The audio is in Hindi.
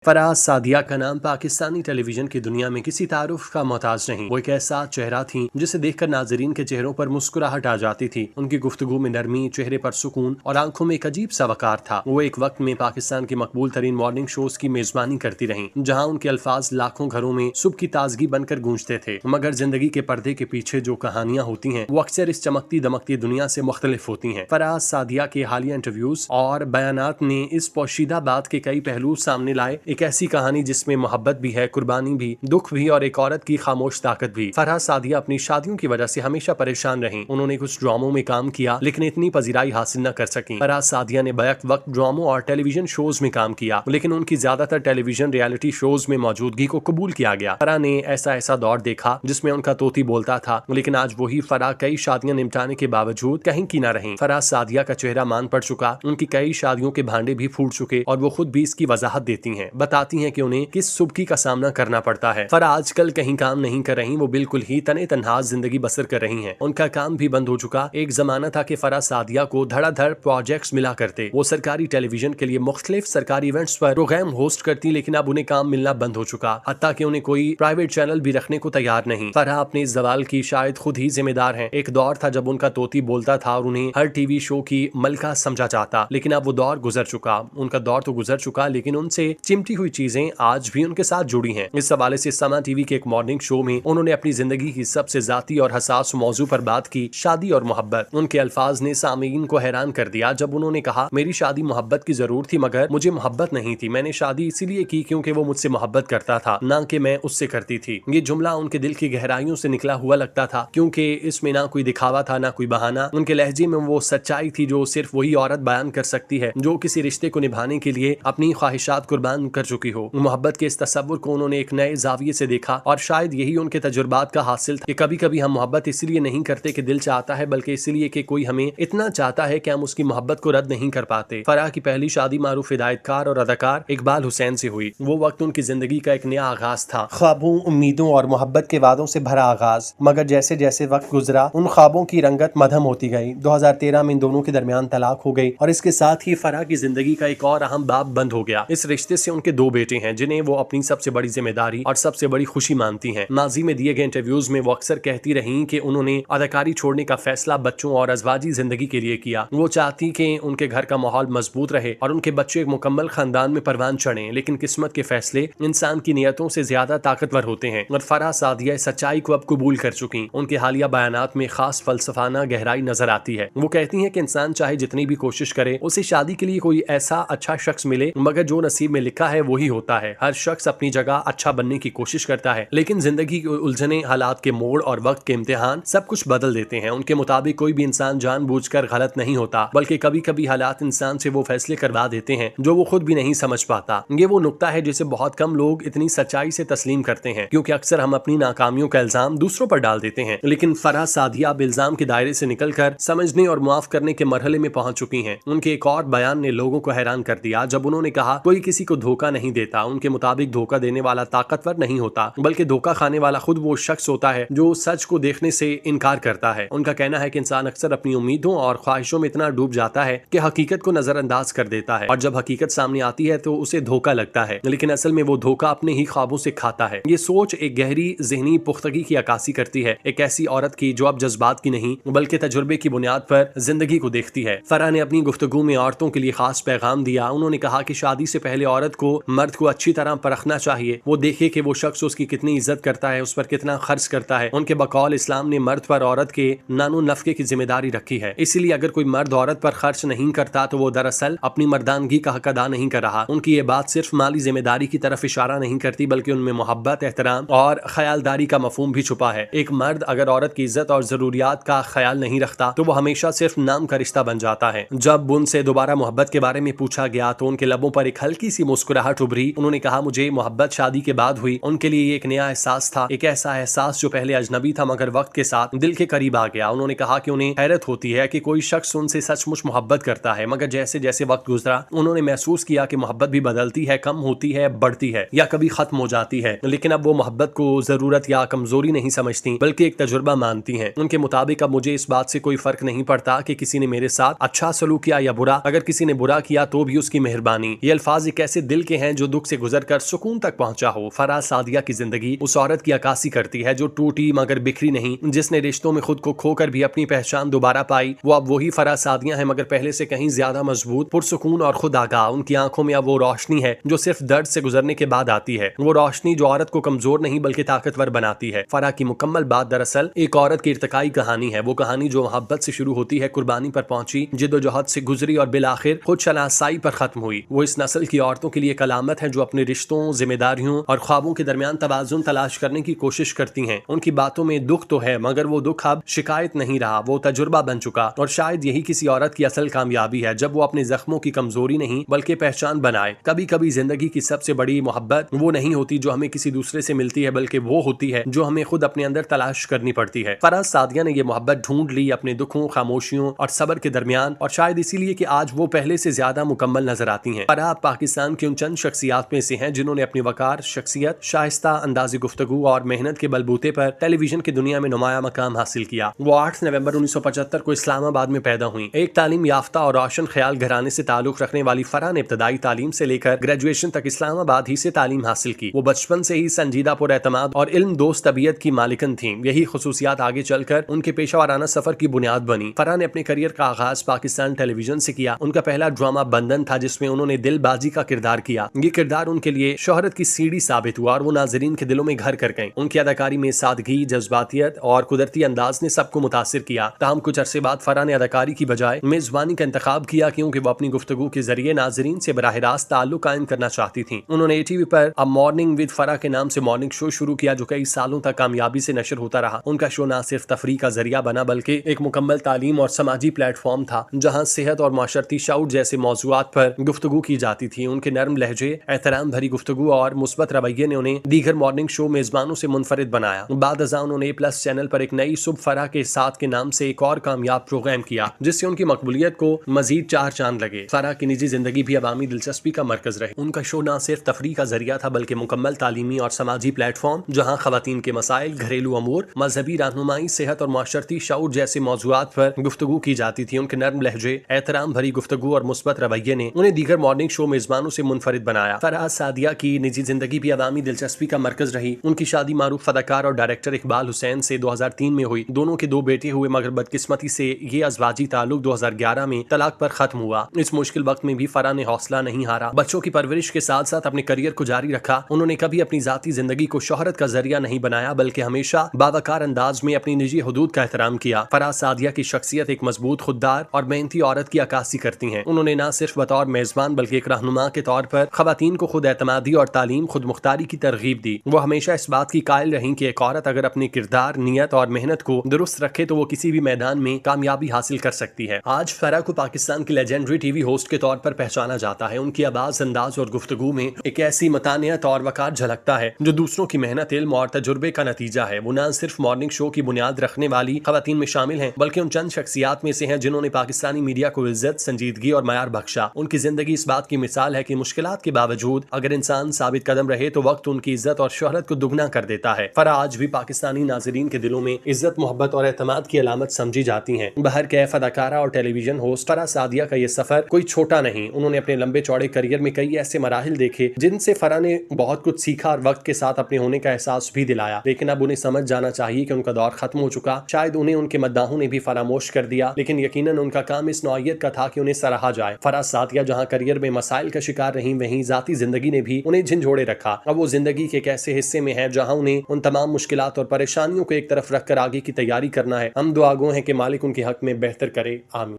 फराज सादिया का नाम पाकिस्तानी टेलीविजन की दुनिया में किसी तारुफ का मोहताज नहीं। वो एक ऐसा चेहरा थी जिसे देखकर नाजरीन के चेहरों पर मुस्कुराहट आ जाती थी। उनकी गुफ्तगू में नरमी, चेहरे पर सुकून और आंखों में एक अजीब सा वकार था। वो एक वक्त में पाकिस्तान की मकबूल तरीन मॉर्निंग शोज की मेजबानी करती रहीं, जहां उनके अल्फाज लाखों घरों में सुबह की ताजगी बनकर गूंजते थे। मगर जिंदगी के पर्दे के पीछे जो कहानियां होती हैं वो अक्सर इस चमकती दमकती दुनिया से मुख्तलिफ होती हैं। फराज सादिया के हालिया इंटरव्यूज और बयानात ने इस पोशीदा बात के कई पहलू सामने लाए। एक ऐसी कहानी जिसमें मोहब्बत भी है, कुर्बानी भी, दुख भी और एक औरत की खामोश ताकत भी। फराज सादिया अपनी शादियों की वजह से हमेशा परेशान रहीं। उन्होंने कुछ ड्रामों में काम किया लेकिन इतनी पजीराई हासिल न कर सकी। फराज सादिया ने बैक वक्त ड्रामों और टेलीविजन शोज में काम किया, लेकिन उनकी ज्यादातर टेलीविजन रियलिटी शोज में मौजूदगी को कबूल किया गया। फराह ने ऐसा दौर देखा जिसमें उनका तोती बोलता था, लेकिन आज वही फराह कई शादियां निपटाने के बावजूद कहीं की न रही। फराज सादिया का चेहरा मान पड़ चुका, उनकी कई शादियों के भांडे भी फूट चुके और वो खुद भी इसकी वजाहत देती हैं, बताती हैं कि उन्हें किस सुबकी का सामना करना पड़ता है। फराह आजकल कहीं काम नहीं कर रही, वो बिल्कुल ही तने तन्हा जिंदगी बसर कर रही हैं। उनका काम भी बंद हो चुका। एक जमाना था कि फराह सादिया को धड़ाधड़ प्रोजेक्ट्स मिला करते। वो सरकारी टेलीविजन के लिए मुख्तलिफ सरकारी इवेंट्स पर प्रोग्राम होस्ट करती, लेकिन अब उन्हें काम मिलना बंद हो चुका। हत्ता कि उन्हें कोई प्राइवेट चैनल भी रखने को तैयार नहीं। फराह अपने इस जवाल की शायद खुद ही जिम्मेदार हैं। एक दौर था जब उनका तोती बोलता था और उन्हें हर टीवी शो की मलका समझा जाता, लेकिन अब वो दौर गुजर चुका। उनका दौर तो गुजर चुका, लेकिन उनसे चिमटी हुई चीजें आज भी उनके साथ जुड़ी हैं। इस हवाले से समा टीवी के एक मॉर्निंग शो में उन्होंने अपनी जिंदगी की सबसे जाती और हसास मौजू पर बात की, शादी और मोहब्बत। उनके अल्फाज ने सामीन को हैरान कर दिया जब उन्होंने कहा, मेरी शादी मोहब्बत की जरूर थी मगर मुझे मोहब्बत नहीं थी। मैंने शादी इसीलिए की क्योंकि वो मुझसे मोहब्बत करता था, ना कि मैं उससे करती थी। ये जुमला उनके दिल की गहराइयों से निकला हुआ लगता था, क्योंकि इसमें ना कोई दिखावा था ना कोई बहाना। उनके लहजे में वो सच्चाई थी जो सिर्फ वही औरत बयान कर सकती है जो किसी रिश्ते को निभाने के लिए अपनी ख्वाहिशात कुर्बान कर चुकी हो। मोहब्बत के इस तस्वुर को उन्होंने एक नए जाविये से देखा और शायद यही उनके तजुर्बात का हासिल था कि कभी कभी हम मोहब्बत इसलिए नहीं करते कि दिल चाहता है, बल्कि इसलिए कि कोई हमें इतना चाहता है कि हम उसकी मोहब्बत को रद्द नहीं कर पाते। फराह की पहली शादी मारूफ हिदायतकार और अदाकार इकबाल हुसैन से हुई। वो वक्त उनकी जिंदगी का एक नया आगाज था, ख्वाबों, उम्मीदों और मोहब्बत के वादों से भरा आगाज। मगर जैसे जैसे वक्त गुजरा उन ख्वाबों की रंगत मधम होती गई। 2013 में इन दोनों के दरमियान तलाक हो गई और इसके साथ ही फराह की जिंदगी का एक और अहम बाब बंद हो गया। इस रिश्ते से उनके दो बेटे हैं जिन्हें वो अपनी सबसे बड़ी जिम्मेदारी और सबसे बड़ी खुशी मानती हैं। माजी में दिए गए इंटरव्यूज में वो अक्सर कहती रहीं कि उन्होंने अदाकारी छोड़ने का फैसला बच्चों और अज़वाजी जिंदगी के लिए किया। वो चाहती कि उनके घर का माहौल मजबूत रहे और उनके बच्चे एक मुकम्मल खानदान में परवान चढ़े, लेकिन किस्मत के फैसले इंसान की नियतों से ज्यादा ताकतवर होते हैं और फराह सादिया इस सच्चाई को अब कबूल कर चुकी। उनके हालिया बयानात में खास फलसफाना गहराई नजर आती है। वो कहती हैं कि इंसान चाहे जितनी भी कोशिश करे उसे शादी के लिए कोई ऐसा अच्छा शख्स मिले, मगर जो नसीब में लिखा है वही होता है। हर शख्स अपनी जगह अच्छा बनने की कोशिश करता है, लेकिन जिंदगी की उलझने, हालात के मोड़ और वक्त के इम्तिहान सब कुछ बदल देते हैं। उनके मुताबिक कोई भी इंसान जानबूझकर गलत नहीं होता, बल्कि कभी कभी हालात इंसान से वो फैसले करवा देते हैं जो वो खुद भी नहीं समझ पाता। ये वो नुक्ता है जिसे बहुत कम लोग इतनी सच्चाई से तस्लीम करते हैं, क्योंकि अक्सर हम अपनी नाकामियों का इल्जाम दूसरों पर डाल देते हैं। लेकिन फराह सादिया अब इल्जाम के दायरे से निकलकर समझने और मुआफ करने के मरहले में पहुंच चुकी हैं। उनके एक और बयान ने लोगों को हैरान कर दिया जब उन्होंने कहा, कोई किसी को धोखा नहीं देता। उनके मुताबिक धोखा देने वाला ताकतवर नहीं होता, बल्कि धोखा खाने वाला खुद वो शख्स होता है जो सच को देखने से इनकार करता है। उनका कहना है कि इंसान अक्सर अपनी उम्मीदों और ख्वाहिशों में इतना डूब जाता है कि हकीकत को नजरअंदाज कर देता है, और जब हकीकत सामने आती है तो उसे धोखा लगता है, लेकिन असल में वो धोखा अपने ही ख्वाबों से खाता है। ये सोच एक गहरी ज़हनी पुख्तगी की अक्कासी करती है, एक ऐसी औरत की जो अब जज्बात की नहीं बल्कि तजुर्बे की बुनियाद पर जिंदगी को देखती है। फराह ने अपनी गुफ्तगू में औरतों के लिए खास पैगाम दिया। उन्होंने कहा कि शादी से पहले औरत को मर्द को अच्छी तरह परखना चाहिए। वो देखे कि वो शख्स उसकी कितनी इज्जत करता है, उस पर कितना खर्च करता है। उनके बकौल इस्लाम ने मर्द पर औरत के नानो नफके की जिम्मेदारी रखी है, इसीलिए अगर कोई मर्द औरत पर खर्च नहीं करता तो वो दरअसल अपनी मर्दानगी का हक अदा नहीं कर रहा। उनकी ये बात सिर्फ माली जिम्मेदारी की तरफ इशारा नहीं करती, बल्कि उनमें मोहब्बत, एहतराम और ख्यालदारी का मफहूम भी छुपा है। एक मर्द अगर औरत की इज्जत और जरूरियात का ख्याल नहीं रखता तो वो हमेशा सिर्फ नाम का रिश्ता बन जाता है। जब उनसे दोबारा मोहब्बत के बारे में पूछा गया तो उनके लबों पर एक हल्की सी मुस्कुराहट उभरी। उन्होंने कहा, मुझे मोहब्बत शादी के बाद हुई। उनके लिए ये एक नया एहसास था, एक ऐसा एहसास जो पहले अजनबी था मगर वक्त के साथ दिल के करीब आ गया। उन्होंने कहा कि उन्हें हैरत होती है कि कोई शख्स उनसे सचमुच मोहब्बत करता है, मगर जैसे जैसे वक्त गुजरा उन्होंने महसूस किया कि मोहब्बत भी बदलती है, कम होती है, बढ़ती है या कभी खत्म हो जाती है। लेकिन अब वो मोहब्बत को जरूरत या कमजोरी नहीं समझती, बल्कि एक तजुर्बा मानती हैं। उनके मुताबिक अब मुझे इस बात से कोई फर्क नहीं पड़ता कि किसी ने मेरे साथ अच्छा सलूक किया या बुरा, अगर किसी ने बुरा किया तो भी उसकी मेहरबानी। ये अल्फाज एक ऐसे दिल के हैं जो दुख से गुजर कर सुकून तक पहुंचा हो। फराह सादिया की जिंदगी उस औरत की अक्कासी करती है जो टूटी मगर बिखरी नहीं, जिसने रिश्तों में खुद को खोकर भी अपनी पहचान दोबारा पाई। वो अब वही फराह सादिया है मगर पहले से कहीं ज्यादा मजबूत, पुरसुकून और खुद आगाह। उनकी आंखों में अब वो रोशनी है जो सिर्फ दर्द से गुजरने के बाद आती है, वो रोशनी जो औरत को कमजोर नहीं बल्कि ताकतवर बनाती है। फराह की मुकम्मल बात दरअसल एक औरत की इर्तिकाई कहानी है, वो कहानी जो मोहब्बत से शुरू होती है, कुर्बानी पर पहुंची, जिद्दोजहद से गुजरी और बिलाखिर खुद शनासाई पर खत्म हुई। वो इस नस्ल की औरतों के लिए कलामत है जो अपने रिश्तों, जिम्मेदारियों और ख्वाबों के दरमियान तवाजुन तलाश करने की कोशिश करती हैं। उनकी बातों में दुख तो है मगर वो दुख अब शिकायत नहीं रहा, वो तजुर्बा बन चुका। और शायद यही किसी औरत की असल कामयाबी है, जब वो अपने जख्मों की कमजोरी नहीं बल्कि पहचान बनाए। कभी कभी जिंदगी की सबसे बड़ी मोहब्बत वो नहीं होती जो हमें किसी दूसरे से मिलती है, बल्कि वो होती है जो हमें खुद अपने अंदर तलाश करनी पड़ती है। फराह सादिया ने ये मोहब्बत ढूंढ ली अपने दुखों, खामोशियों और सब्र के दरमियान, और शायद इसीलिए कि आज वो पहले से ज्यादा मुकम्मल नजर आती हैं। फराह पाकिस्तान की उन चंद शख्सियात में से हैं जिन्होंने अपनी वकार, शख्सियत, शाइस्ता अंदाज़ी गुफ्तगू और मेहनत के बलबूते पर टेलीविजन की दुनिया में नुमाया मकाम हासिल किया। वो 8 नवंबर 1975 को इस्लामाबाद में पैदा हुई। एक तालीम याफ्ता और रोशन ख्याल घराने से ताल्लुक रखने वाली फराह ने इब्तदाई तालीम से लेकर ग्रेजुएशन तक इस्लामाबाद ही से तालीम हासिल की। वो बचपन से ही संजीदा, पुरएतमाद और इल्म दोस्त तबीयत की मालिकन थी। यही खुसूसियात आगे चलकर उनके पेशा वाराना सफर की बुनियाद बनी। फराह ने अपने करियर का आगाज पाकिस्तान टेलीविजन से किया। उनका पहला ड्रामा बंधन था जिसमें उन्होंने दिलबाजी का किरदार किया। ये किरदार उनके लिए शोहरत की सीढ़ी साबित हुआ और वो नाजरीन के दिलों में घर कर गए। उनकी अदाकारी में सादगी, जज्बातियत और कुदरती अंदाज ने सबको मुतासिर किया। ताहम कुछ अरसे बाद फराह ने अदाकारी की बजाय मेजबानी का इंतखाब किया क्योंकि वो अपनी गुफ्तगू के जरिए नाजरीन से बराह रास्त ताल्लुक कायम करना चाहती थी। उन्होंने ATV पर अ मॉर्निंग विद फराह के नाम से मॉर्निंग शो शुरू किया जो कई सालों तक कामयाबी से नशर होता रहा। उनका शो न सिर्फ तफरीह का जरिया बना बल्कि एक मुकम्मल तालीम और समाजी प्लेटफॉर्म था जहाँ सेहत और माशरती शऊर जैसे मौजूआत पर गुफ्तगू की जाती थी। उनके नर्म लहजे, एहतराम भरी गुफ्तगू और मुस्बत रवैये ने उन्हें दीगर मॉर्निंग शो मेजबानों से मुनफरिद बनाया। बाद अज़ां उन्होंने A+ चैनल पर एक नई सुबह फराह के साथ के नाम से एक और कामयाब प्रोग्राम किया जिससे उनकी मकबूलियत को मजीद 4 चांद लगे। फराह की निजी जिंदगी भी अवामी दिलचस्पी का मरकज रही। उनका शो न सिर्फ तफरीह का जरिया था बल्कि मुकम्मल तालीमी और समाजी प्लेटफॉर्म जहाँ खवातीन के मसाइल, घरेलू अमूर, मजहबी रहनुमाई, सेहत और माशरती शऊर जैसे मौजूआत पर गुफ्तगू की जाती थी। उनके नर्म लहजे, एहतराम भरी गुफ्तगू और मुस्बत रवैये ने उन्हें दीगर मॉर्निंग शो मेजबानों से मुनफरिद बनाया। फराह सादिया की निजी जिंदगी भी अवामी दिलचस्पी का मरकज रही। उनकी शादी मारूफ अदाकार और डायरेक्टर इकबाल हुसैन से 2003 में हुई। दोनों के 2 बेटे हुए मगर बदकिस्मती से ये अज़वाजी ताल्लुक 2011 में तलाक पर खत्म हुआ। इस मुश्किल वक्त में भी फराह ने हौसला नहीं हारा। बच्चों की परवरिश के साथ साथ अपने करियर को जारी रखा। उन्होंने कभी अपनी जाती जिंदगी को शोहरत का जरिया नहीं बनाया बल्कि हमेशा बावकार अंदाज में अपनी निजी हुदूद का एहतराम किया। फराह सादिया की शख्सियत एक मजबूत, खुददार और मेहनती औरत की अक्कासी करती है। उन्होंने न सिर्फ बतौर मेजबान बल्कि एक रहनुमा के तौर पर खवातीन को खुद एतमादी और तालीम, खुद मुख्तारी की तरगीब दी। वो हमेशा इस बात की कायल रही कि एक औरत अगर अपने किरदार, नियत और मेहनत को दुरुस्त रखे तो वो किसी भी मैदान में कामयाबी हासिल कर सकती है। आज फराह को पाकिस्तान की लेजेंडरी TV होस्ट के तौर पर पहचाना जाता है। उनकी आवाज, अंदाज और गुफ्तगू में एक ऐसी मतानियत और वकार झलकता है जो दूसरों की मेहनत, इल्म और तजुर्बे का नतीजा है। वो न सिर्फ मॉर्निंग शो की बुनियाद रखने वाली खवातीन में शामिल हैं बल्कि उन चंद शख्सियात में से हैं जिन्होंने पाकिस्तानी मीडिया को इज्जत, संजीदगी और मयार बख्शा। उनकी जिंदगी इस बात की मिसाल है कि मुश्किलात के बावजूद अगर इंसान साबित कदम रहे तो वक्त उनकी इज्जत और शोहरत को दुगना कर देता है। फराह आज भी पाकिस्तानी नाजरीन के दिलों में इज्जत, मोहब्बत और एतमाद की अलामत समझी जाती हैं। बहर कैफ अदाकारा और टेलीविजन होस्ट फराह सादिया का ये सफर कोई छोटा नहीं। उन्होंने अपने लंबे चौड़े करियर में कई ऐसे मराहिल देखे जिनसे फराह ने बहुत कुछ सीखा और वक्त के साथ अपने होने का एहसास भी दिलाया। लेकिन अब उन्हें समझ जाना चाहिए कि उनका दौर खत्म हो चुका। शायद उन्हें उनके मद्दाहों ने भी फरामोश कर दिया, लेकिन यकीनन उनका काम इस नौइयत का था कि उन्हें सराहा जाए। फराह सादिया जहाँ करियर में मसाइल का शिकार रही, वहीं जाती जिंदगी ने भी उन्हें झंझोड़े रखा। अब वो जिंदगी के एक ऐसे हिस्से में है जहाँ उन्हें उन तमाम मुश्किलात और परेशानियों को एक तरफ रखकर आगे की तैयारी करना है। हम दुआगो हैं कि मालिक उनके हक में बेहतर करे। आमीन।